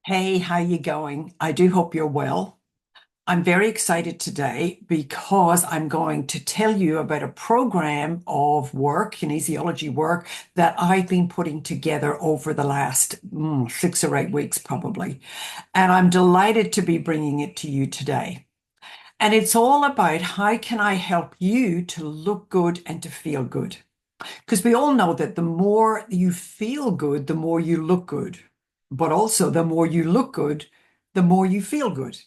Hey, how you going? I do hope you're well. I'm very excited today because I'm going to tell you about a program of work, kinesiology work, that I've been putting together over the last 6 or 8 weeks, probably. And I'm delighted to be bringing it to you today. And it's all about how can I help you to look good and to feel good? Because we all know that the more you feel good, the more you look good. But also, the more you look good, the more you feel good.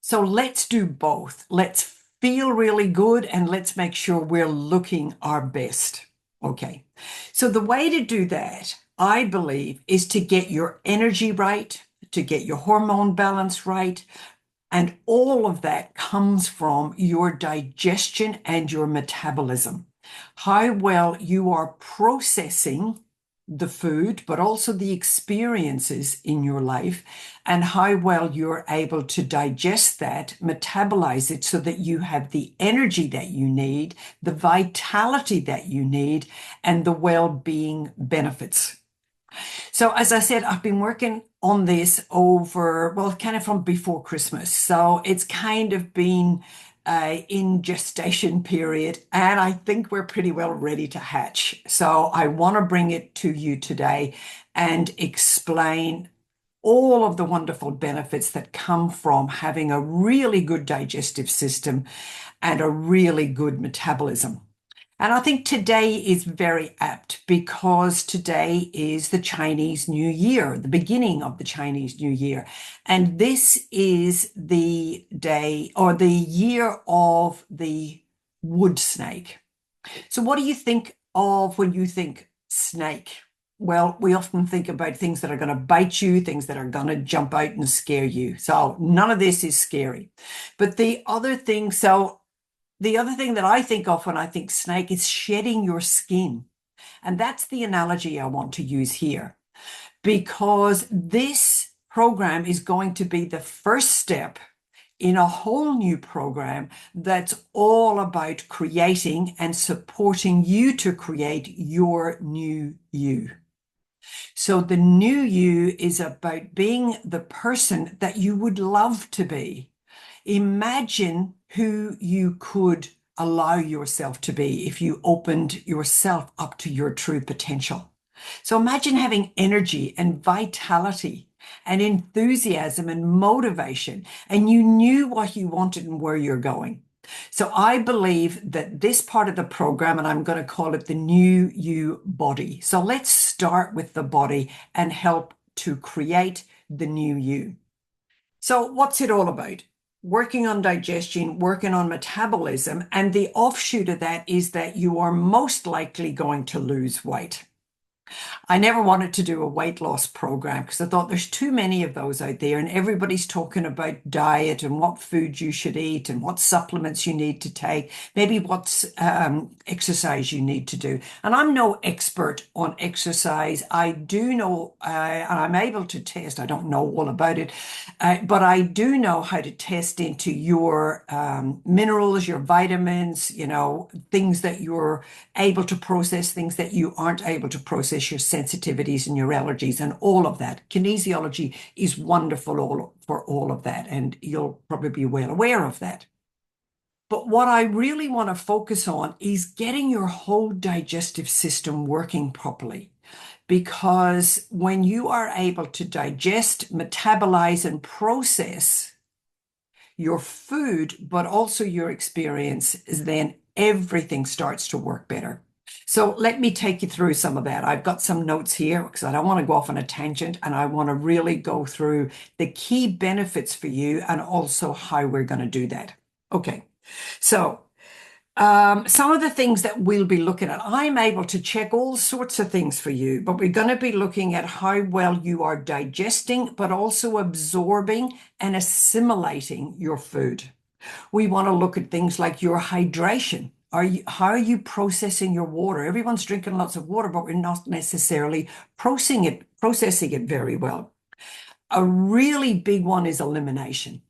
So let's do both. Let's feel really good and let's make sure we're looking our best. Okay. So the way to do that, I believe, is to get your energy right, to get your hormone balance right. And all of that comes from your digestion and your metabolism. How well you are processing the food, but also the experiences in your life, and how well you're able to digest that, metabolize it so that you have the energy that you need, the vitality that you need, and the well-being benefits. So, as I said, I've been working on this over, well, kind of from before Christmas. So it's kind of been in gestation period, and I think we're pretty well ready to hatch. So I want to bring it to you today and explain all of the wonderful benefits that come from having a really good digestive system and a really good metabolism. And I think today is very apt because today is the Chinese New Year, the beginning of the Chinese New Year. And this is the day or the year of the wood snake. So, what do you think of when you think snake? Well, we often think about things that are going to bite you, things that are going to jump out and scare you. So, none of this is scary. But the other thing that I think of when I think snake is shedding your skin. And that's the analogy I want to use here because this program is going to be the first step in a whole new program that's all about creating and supporting you to create your new you. So the new you is about being the person that you would love to be. Imagine who you could allow yourself to be if you opened yourself up to your true potential. So imagine having energy and vitality and enthusiasm and motivation, and you knew what you wanted and where you're going. So I believe that this part of the program, and I'm going to call it the new you body. So let's start with the body and help to create the new you. So what's it all about? Working on digestion, working on metabolism, and the offshoot of that is that you are most likely going to lose weight. I never wanted to do a weight loss program because I thought there's too many of those out there, and everybody's talking about diet and what food you should eat and what supplements you need to take, maybe what exercise you need to do. And I'm no expert on exercise. I do know, and I'm able to test, I don't know all about it, but I do know how to test into your minerals, your vitamins, things that you're able to process, things that you aren't able to process, your sensitivities and your allergies and all of that. Kinesiology is wonderful for all of that, and you'll probably be well aware of that. But what I really want to focus on is getting your whole digestive system working properly. Because when you are able to digest, metabolize, and process your food, but also your experience, then everything starts to work better. So let me take you through some of that. I've got some notes here because I don't want to go off on a tangent, and I want to really go through the key benefits for you and also how we're going to do that. Okay, so some of the things that we'll be looking at, I'm able to check all sorts of things for you, but we're going to be looking at how well you are digesting, but also absorbing and assimilating your food. We want to look at things like your hydration. How are you processing your water? Everyone's drinking lots of water, but we're not necessarily processing it very well. A really big one is elimination.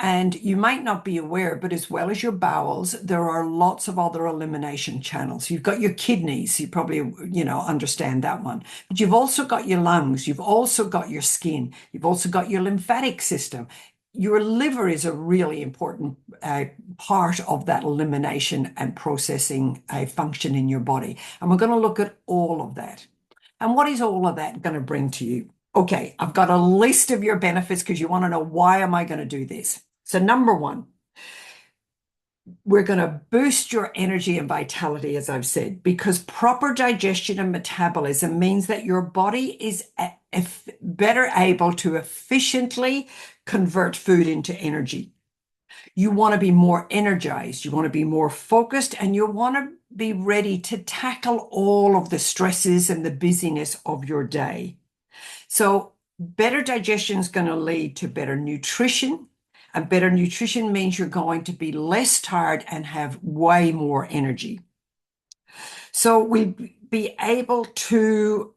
And you might not be aware, but as well as your bowels, there are lots of other elimination channels. You've got your kidneys, you probably, understand that one. But you've also got your lungs, you've also got your skin, you've also got your lymphatic system. Your liver is a really important part of that elimination and processing function in your body. And we're going to look at all of that. And what is all of that going to bring to you? Okay, I've got a list of your benefits because you want to know, why am I going to do this? So number one, we're going to boost your energy and vitality, as I've said, because proper digestion and metabolism means that your body is better able to efficiently convert food into energy. You want to be more energized, you want to be more focused, and you want to be ready to tackle all of the stresses and the busyness of your day. So better digestion is going to lead to better nutrition. And better nutrition means you're going to be less tired and have way more energy. So we'll be able to,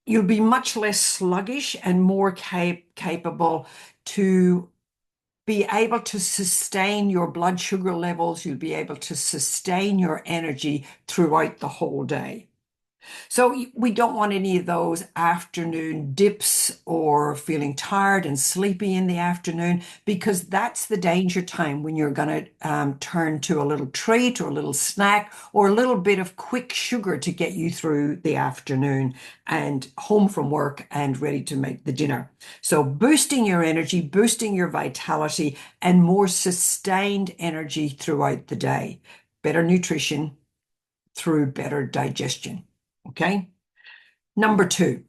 you'll be much less sluggish and more capable to be able to sustain your blood sugar levels. You'll be able to sustain your energy throughout the whole day. So we don't want any of those afternoon dips or feeling tired and sleepy in the afternoon, because that's the danger time when you're going to turn to a little treat or a little snack or a little bit of quick sugar to get you through the afternoon and home from work and ready to make the dinner. So boosting your energy, boosting your vitality, and more sustained energy throughout the day. Better nutrition through better digestion. Okay. Number two,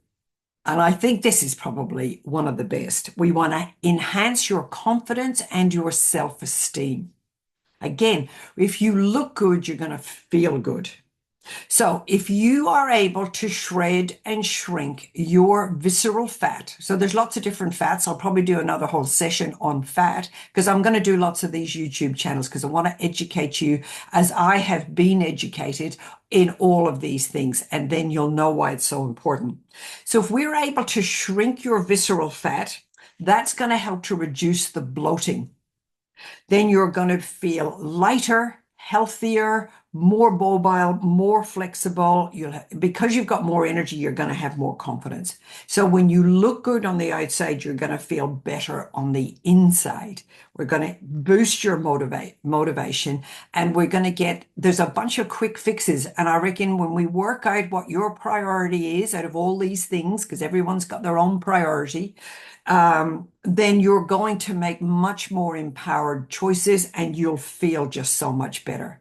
and I think this is probably one of the best. We want to enhance your confidence and your self-esteem. Again, if you look good, you're going to feel good. So if you are able to shred and shrink your visceral fat, so there's lots of different fats. I'll probably do another whole session on fat because I'm going to do lots of these YouTube channels because I want to educate you as I have been educated in all of these things. And then you'll know why it's so important. So if we're able to shrink your visceral fat, that's going to help to reduce the bloating. Then you're going to feel lighter, healthier, more mobile, more flexible. Because you've got more energy, you're going to have more confidence. So when you look good on the outside, you're going to feel better on the inside. We're going to boost your motivation, and we're going to there's a bunch of quick fixes. And I reckon when we work out what your priority is out of all these things, because everyone's got their own priority, then you're going to make much more empowered choices and you'll feel just so much better.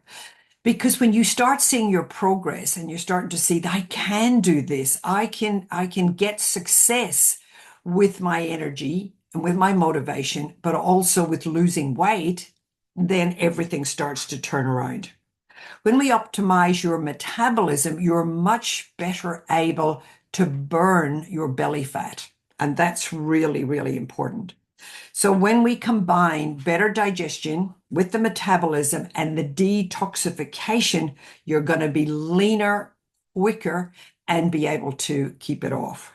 Because when you start seeing your progress and you're starting to see that I can do this, I can get success with my energy and with my motivation, but also with losing weight, then everything starts to turn around. When we optimize your metabolism, you're much better able to burn your belly fat. And that's really, really important. So when we combine better digestion with the metabolism and the detoxification, you're going to be leaner, quicker, and be able to keep it off.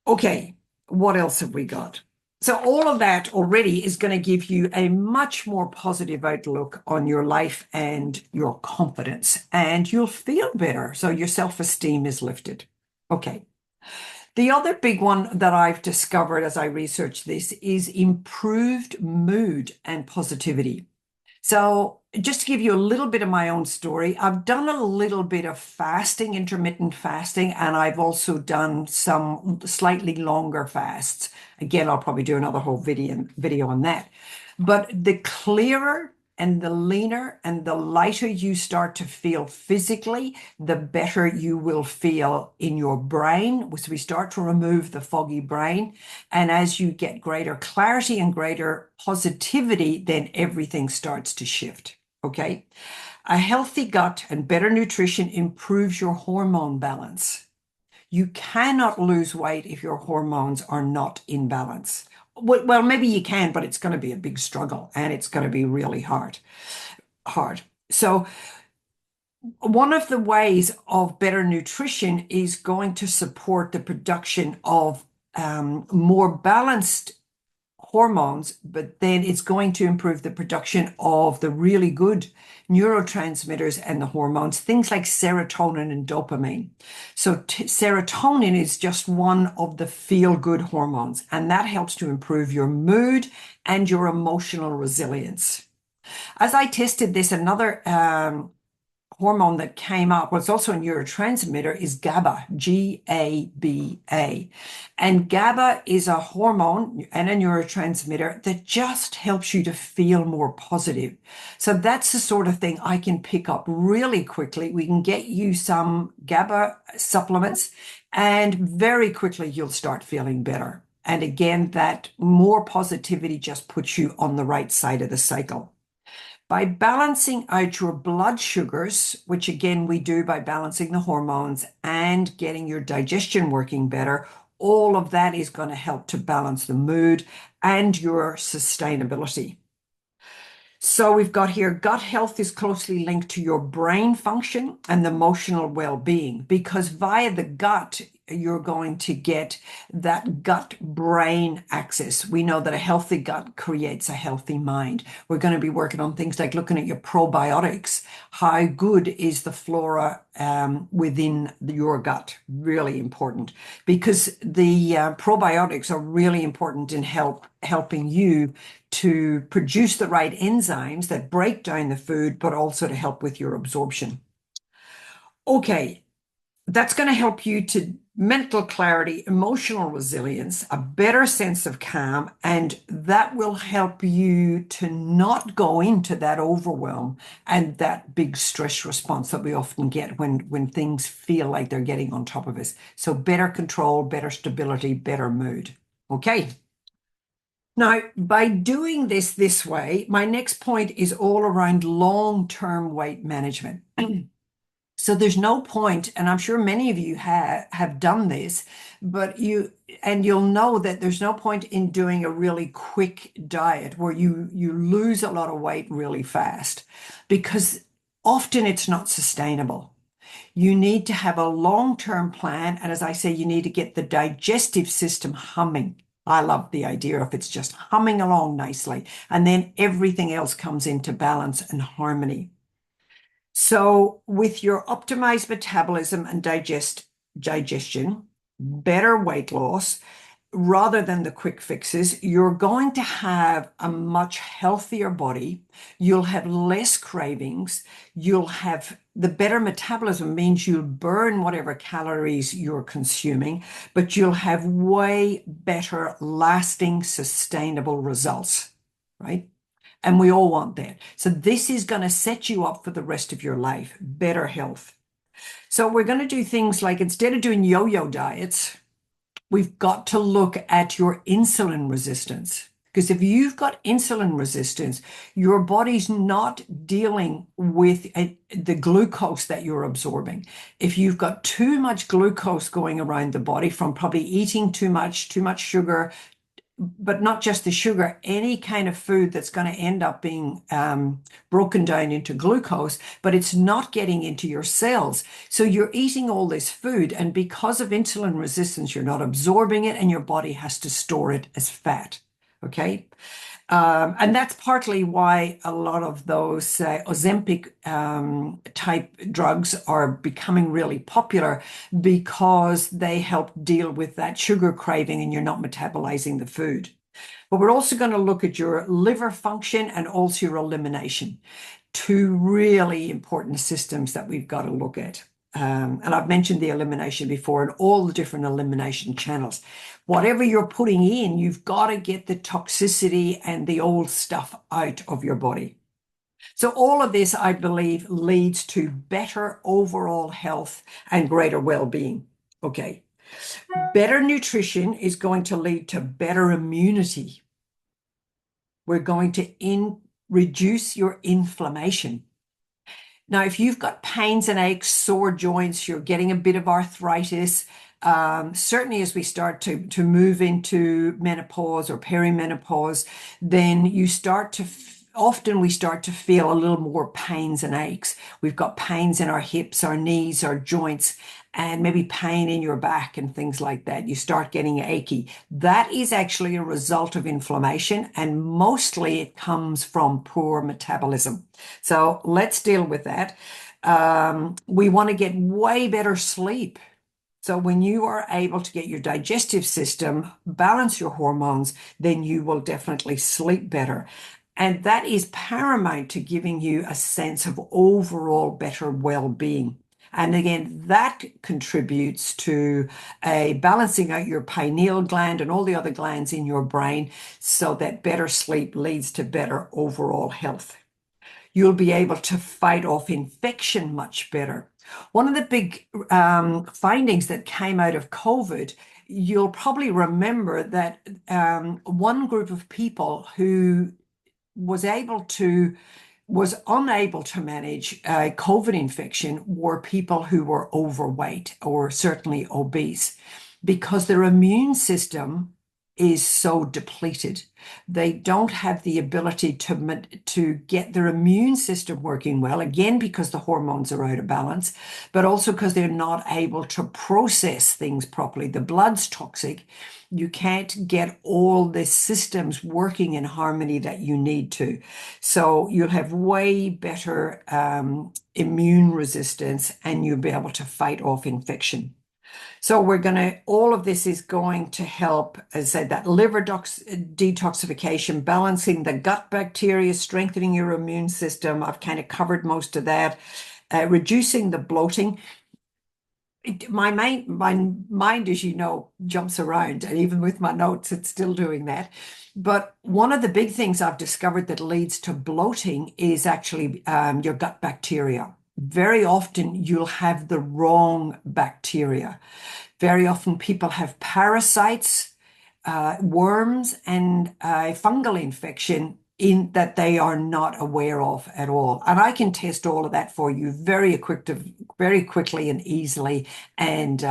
Okay, what else have we got? So all of that already is going to give you a much more positive outlook on your life and your confidence, and you'll feel better. So your self-esteem is lifted. Okay. The other big one that I've discovered as I research this is improved mood and positivity. So just to give you a little bit of my own story, I've done a little bit of fasting, intermittent fasting, and I've also done some slightly longer fasts. Again, I'll probably do another whole video on that. But the clearer and the leaner and the lighter you start to feel physically, the better you will feel in your brain. So we start to remove the foggy brain. And as you get greater clarity and greater positivity, then everything starts to shift. Okay. A healthy gut and better nutrition improves your hormone balance. You cannot lose weight if your hormones are not in balance. Well, maybe you can, but it's going to be a big struggle and it's going to be really hard. So one of the ways of better nutrition is going to support the production of more balanced hormones, but then it's going to improve the production of the really good neurotransmitters and the hormones, things like serotonin and dopamine. So serotonin is just one of the feel-good hormones, and that helps to improve your mood and your emotional resilience. As I tested this, another hormone that came up, what's also a neurotransmitter, is GABA, G-A-B-A. And GABA is a hormone and a neurotransmitter that just helps you to feel more positive. So that's the sort of thing I can pick up really quickly. We can get you some GABA supplements, and very quickly you'll start feeling better. And again, that more positivity just puts you on the right side of the cycle. By balancing out your blood sugars, which again we do by balancing the hormones and getting your digestion working better, all of that is going to help to balance the mood and your sustainability. So we've got here, gut health is closely linked to your brain function and the emotional well-being, because via the gut, you're going to get that gut-brain axis. We know that a healthy gut creates a healthy mind. We're going to be working on things like looking at your probiotics. How good is the flora within your gut? Really important, because the probiotics are really important in helping you to produce the right enzymes that break down the food, but also to help with your absorption. Okay, that's going to help you to mental clarity, emotional resilience, a better sense of calm, and that will help you to not go into that overwhelm and that big stress response that we often get when things feel like they're getting on top of us. So better control, better stability, better mood. Okay. Now, by doing this way, my next point is all around long-term weight management. So there's no point, and I'm sure many of you have done this, but you'll know that there's no point in doing a really quick diet where you lose a lot of weight really fast, because often it's not sustainable. You need to have a long-term plan, and as I say, you need to get the digestive system humming. I love the idea of it's just humming along nicely, and then everything else comes into balance and harmony. So with your optimized metabolism and digestion, better weight loss, rather than the quick fixes, you're going to have a much healthier body. You'll have less cravings. You'll have the better metabolism means you'll burn whatever calories you're consuming, but you'll have way better lasting, sustainable results, right? And we all want that. So this is going to set you up for the rest of your life, better health. So we're going to do things like, instead of doing yo-yo diets, we've got to look at your insulin resistance. Because if you've got insulin resistance, your body's not dealing with the glucose that you're absorbing. If you've got too much glucose going around the body from probably eating too much sugar, but not just the sugar, any kind of food that's going to end up being broken down into glucose, but it's not getting into your cells. So you're eating all this food, and because of insulin resistance, you're not absorbing it, and your body has to store it as fat. Okay. And that's partly why a lot of those Ozempic type drugs are becoming really popular, because they help deal with that sugar craving and you're not metabolizing the food. But we're also going to look at your liver function and also your elimination. Two really important systems that we've got to look at. And I've mentioned the elimination before and all the different elimination channels. Whatever you're putting in, you've got to get the toxicity and the old stuff out of your body. So all of this, I believe, leads to better overall health and greater well-being. Okay. Better nutrition is going to lead to better immunity. We're going to reduce your inflammation. Now, if you've got pains and aches, sore joints, you're getting a bit of arthritis, certainly as we start to move into menopause or perimenopause, then you start to often we start to feel a little more pains and aches. We've got pains in our hips, our knees, our joints, and maybe pain in your back and things like that. You start getting achy. That is actually a result of inflammation, and mostly it comes from poor metabolism. So let's deal with that. We want to get way better sleep. So when you are able to get your digestive system, balance your hormones, then you will definitely sleep better. And that is paramount to giving you a sense of overall better well-being. And again, that contributes to a balancing out your pineal gland and all the other glands in your brain so that better sleep leads to better overall health. You'll be able to fight off infection much better. One of the big findings that came out of COVID, you'll probably remember that one group of people who was unable to manage COVID infection were people who were overweight or certainly obese because their immune system is so depleted. They don't have the ability to get their immune system working well, again, because the hormones are out of balance, but also because they're not able to process things properly. The blood's toxic. You can't get all the systems working in harmony that you need to. So you'll have way better immune resistance and you'll be able to fight off infection. So all of this is going to help, as I said, that liver detoxification, balancing the gut bacteria, strengthening your immune system. I've kind of covered most of that. Reducing the bloating. My mind, as you know, jumps around, and even with my notes, it's still doing that. But one of the big things I've discovered that leads to bloating is actually your gut bacteria. Very often you'll have the wrong bacteria. Very often people have parasites, worms, and fungal infection in that they are not aware of at all. And I can test all of that for you very quickly and easily, and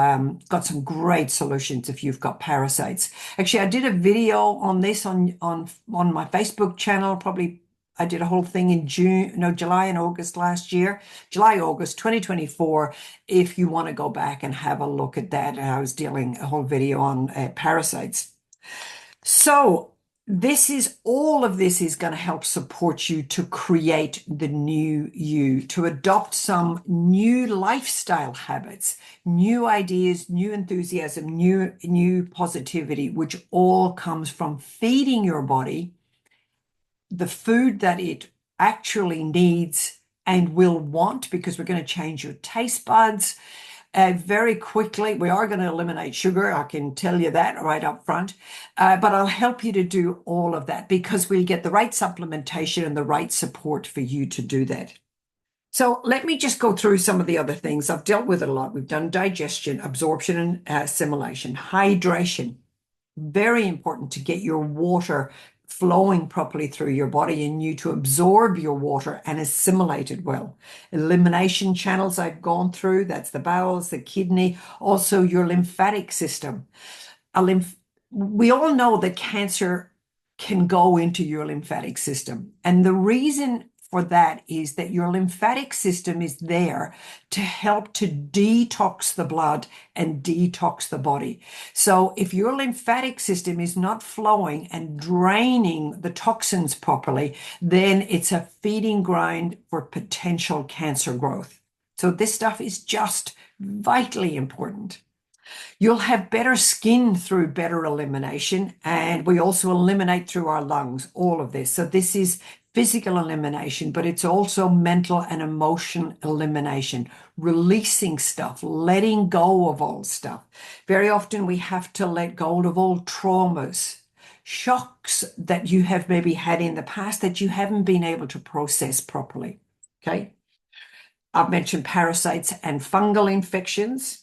got some great solutions if you've got parasites. Actually, I did a video on this on my Facebook channel, probably I did a whole thing in July and August last year, August 2024. If you want to go back and have a look at that, I was doing a whole video on parasites. So all of this is going to help support you to create the new you, to adopt some new lifestyle habits, new ideas, new enthusiasm, new positivity, which all comes from feeding your body the food that it actually needs and will want, because we're going to change your taste buds very quickly. We are going to eliminate sugar. I can tell you that right up front. But I'll help you to do all of that because we'll get the right supplementation and the right support for you to do that. So let me just go through some of the other things. I've dealt with it a lot. We've done digestion, absorption, and assimilation. Hydration, very important to get your water flowing properly through your body and you to absorb your water and assimilate it well. Elimination channels I've gone through, that's the bowels, the kidney, also your lymphatic system. We all know that cancer can go into your lymphatic system. And the reason for that is that your lymphatic system is there to help to detox the blood and detox the body. So if your lymphatic system is not flowing and draining the toxins properly, then it's a feeding ground for potential cancer growth. So this stuff is just vitally important. You'll have better skin through better elimination, and we also eliminate through our lungs, all of this. So this is physical elimination, but it's also mental and emotion elimination, releasing stuff, letting go of old stuff. Very often we have to let go of old traumas, shocks that you have maybe had in the past that you haven't been able to process properly. Okay. I've mentioned parasites and fungal infections.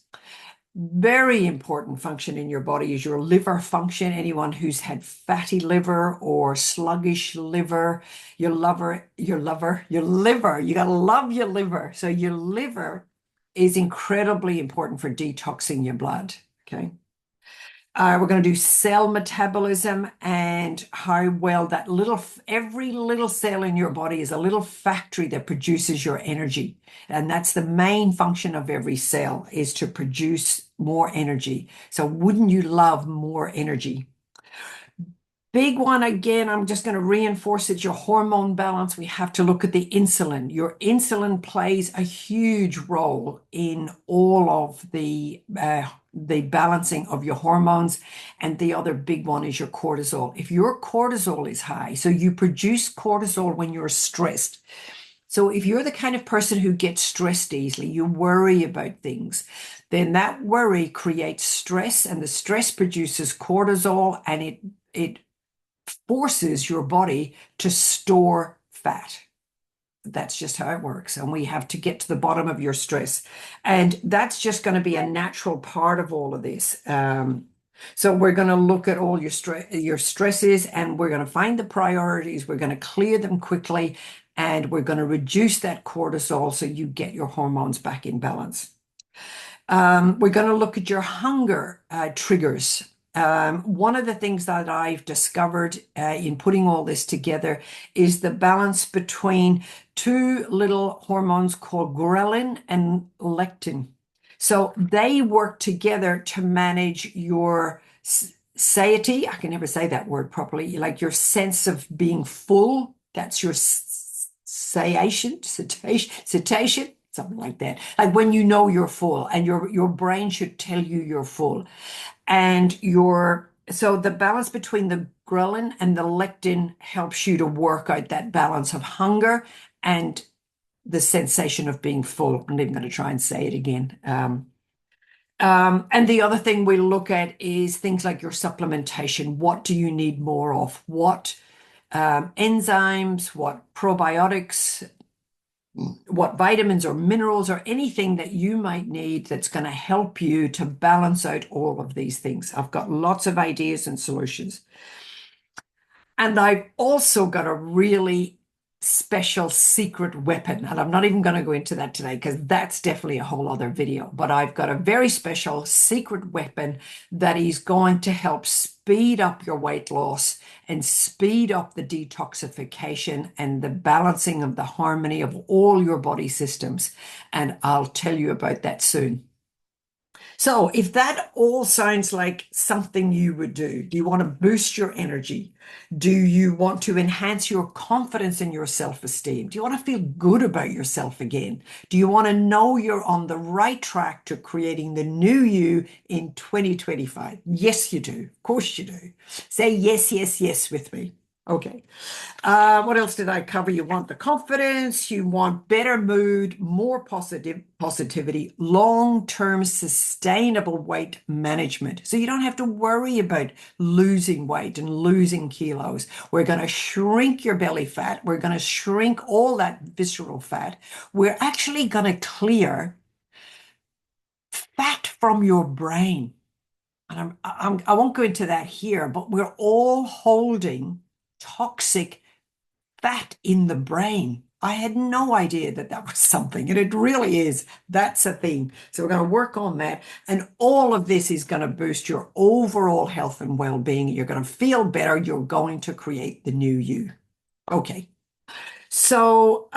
Very important function in your body is your liver function. Anyone who's had fatty liver or sluggish liver, your liver, you got to love your liver. So your liver is incredibly important for detoxing your blood. Okay. We're going to do cell metabolism and how well every little cell in your body is a little factory that produces your energy. And that's the main function of every cell is to produce more energy. So wouldn't you love more energy? Big one again, I'm just going to reinforce it, your hormone balance. We have to look at the insulin. Your insulin plays a huge role in all of the balancing of your hormones. And the other big one is your cortisol. If your cortisol is high, so you produce cortisol when you're stressed. So if you're the kind of person who gets stressed easily, you worry about things, then that worry creates stress, and the stress produces cortisol, and it forces your body to store fat. That's just how it works. And we have to get to the bottom of your stress. And that's just going to be a natural part of all of this. So we're going to look at all your stresses, and we're going to find the priorities. We're going to clear them quickly, and we're going to reduce that cortisol so you get your hormones back in balance. We're going to look at your hunger triggers. One of the things that I've discovered in putting all this together is the balance between two little hormones called ghrelin and lectin. So they work together to manage your satiety. I can never say that word properly. Like your sense of being full. That's your satiation, something like that. Like when you know you're full, and your brain should tell you you're full. And so the balance between the ghrelin and the lectin helps you to work out that balance of hunger and the sensation of being full. I'm even going to try and say it again. And the other thing we look at is things like your supplementation. What do you need more of? What enzymes, what probiotics, what vitamins or minerals or anything that you might need that's going to help you to balance out all of these things. I've got lots of ideas and solutions. And I've also got a really special secret weapon. And I'm not even going to go into that today because that's definitely a whole other video. But I've got a very special secret weapon that is going to help speed up your weight loss and speed up the detoxification and the balancing of the harmony of all your body systems. And I'll tell you about that soon. So if that all sounds like something you would do you want to boost your energy? Do you want to enhance your confidence in your self-esteem? Do you want to feel good about yourself again? Do you want to know you're on the right track to creating the new you in 2025? Yes, you do. Of course you do. Say yes, yes, yes with me. Okay. What else did I cover? You want the confidence, you want better mood, more positivity, long-term sustainable weight management. So you don't have to worry about losing weight and losing kilos. We're going to shrink your belly fat. We're going to shrink all that visceral fat. We're actually going to clear fat from your brain. And I won't go into that here, but we're all holding toxic fat in the brain. I had no idea that that was something, and it really is. That's a thing. So we're going to work on that. And all of this is going to boost your overall health and well-being. You're going to feel better. You're going to create the new you. Okay. So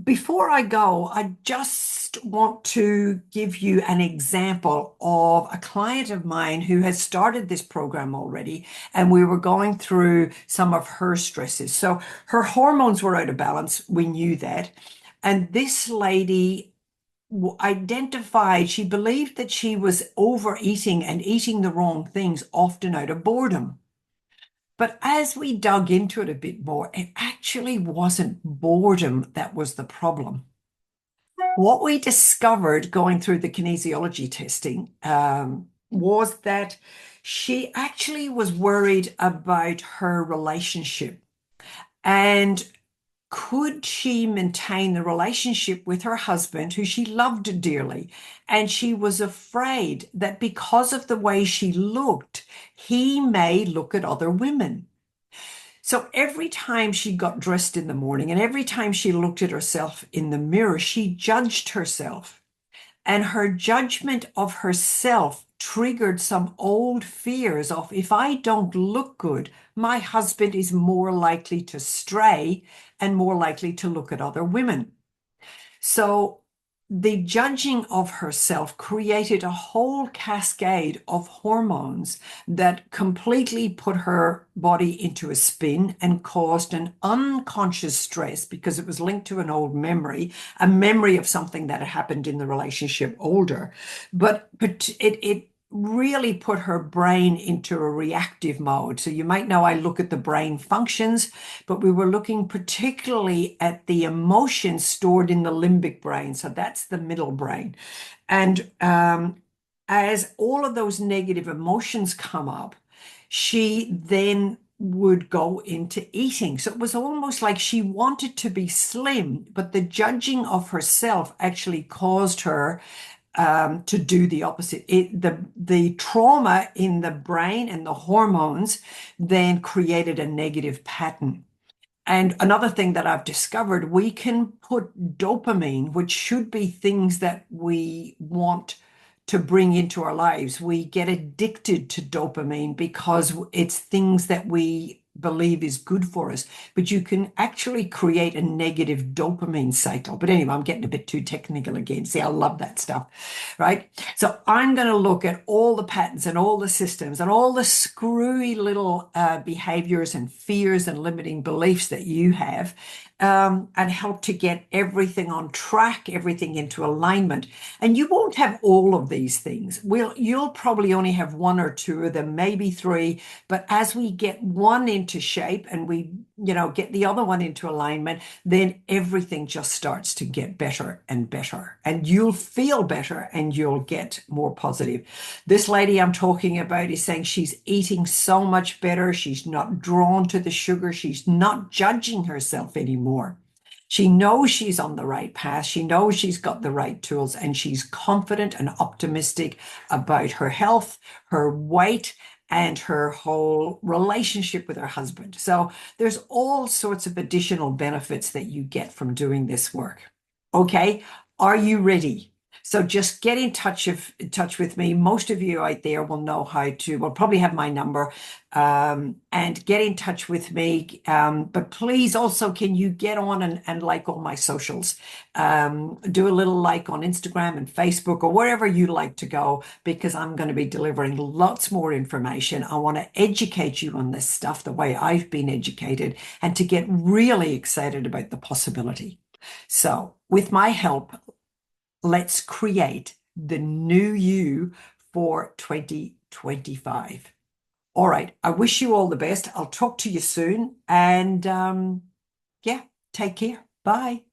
before I go, I just want to give you an example of a client of mine who has started this program already, and we were going through some of her stresses. So her hormones were out of balance. We knew that. And this lady identified, she believed that she was overeating and eating the wrong things, often out of boredom. But as we dug into it a bit more, it actually wasn't boredom that was the problem. What we discovered going through the kinesiology testing was that she actually was worried about her relationship. And could she maintain the relationship with her husband, who she loved dearly? And she was afraid that because of the way she looked, he may look at other women. So every time she got dressed in the morning and every time she looked at herself in the mirror, she judged herself. And her judgment of herself triggered some old fears of, if I don't look good, my husband is more likely to stray and more likely to look at other women. So the judging of herself created a whole cascade of hormones that completely put her body into a spin and caused an unconscious stress because it was linked to an old memory, a memory of something that had happened in the relationship older. But it really put her brain into a reactive mode. So you might know I look at the brain functions, but we were looking particularly at the emotions stored in the limbic brain. So that's the middle brain. And as all of those negative emotions come up, she then would go into eating. So it was almost like she wanted to be slim, but the judging of herself actually caused her to do the opposite. The trauma in the brain and the hormones then created a negative pattern. And another thing that I've discovered, we can put dopamine, which should be things that we want to bring into our lives. We get addicted to dopamine because it's things that we believe is good for us, but you can actually create a negative dopamine cycle. But anyway, I'm getting a bit too technical again. See, I love that stuff, right? So I'm going to look at all the patterns and all the systems and all the screwy little behaviors and fears and limiting beliefs that you have, and help to get everything on track, everything into alignment. And you won't have all of these things. You'll probably only have one or two of them, maybe three. But as we get one into shape and we, get the other one into alignment, then everything just starts to get better and better. And you'll feel better and you'll get more positive. This lady I'm talking about is saying she's eating so much better. She's not drawn to the sugar. She's not judging herself anymore. She knows she's on the right path. She knows she's got the right tools, and she's confident and optimistic about her health, her weight, and her whole relationship with her husband. So there's all sorts of additional benefits that you get from doing this work. Okay, are you ready? So just get in touch with me. Most of you out there will know how to, will probably have my number, and get in touch with me. But please also, can you get on and like all my socials? Do a little like on Instagram and Facebook or wherever you like to go, because I'm going to be delivering lots more information. I want to educate you on this stuff the way I've been educated, and to get really excited about the possibility. So with my help, let's create the new you for 2025. All right. I wish you all the best. I'll talk to you soon. And yeah, take care. Bye.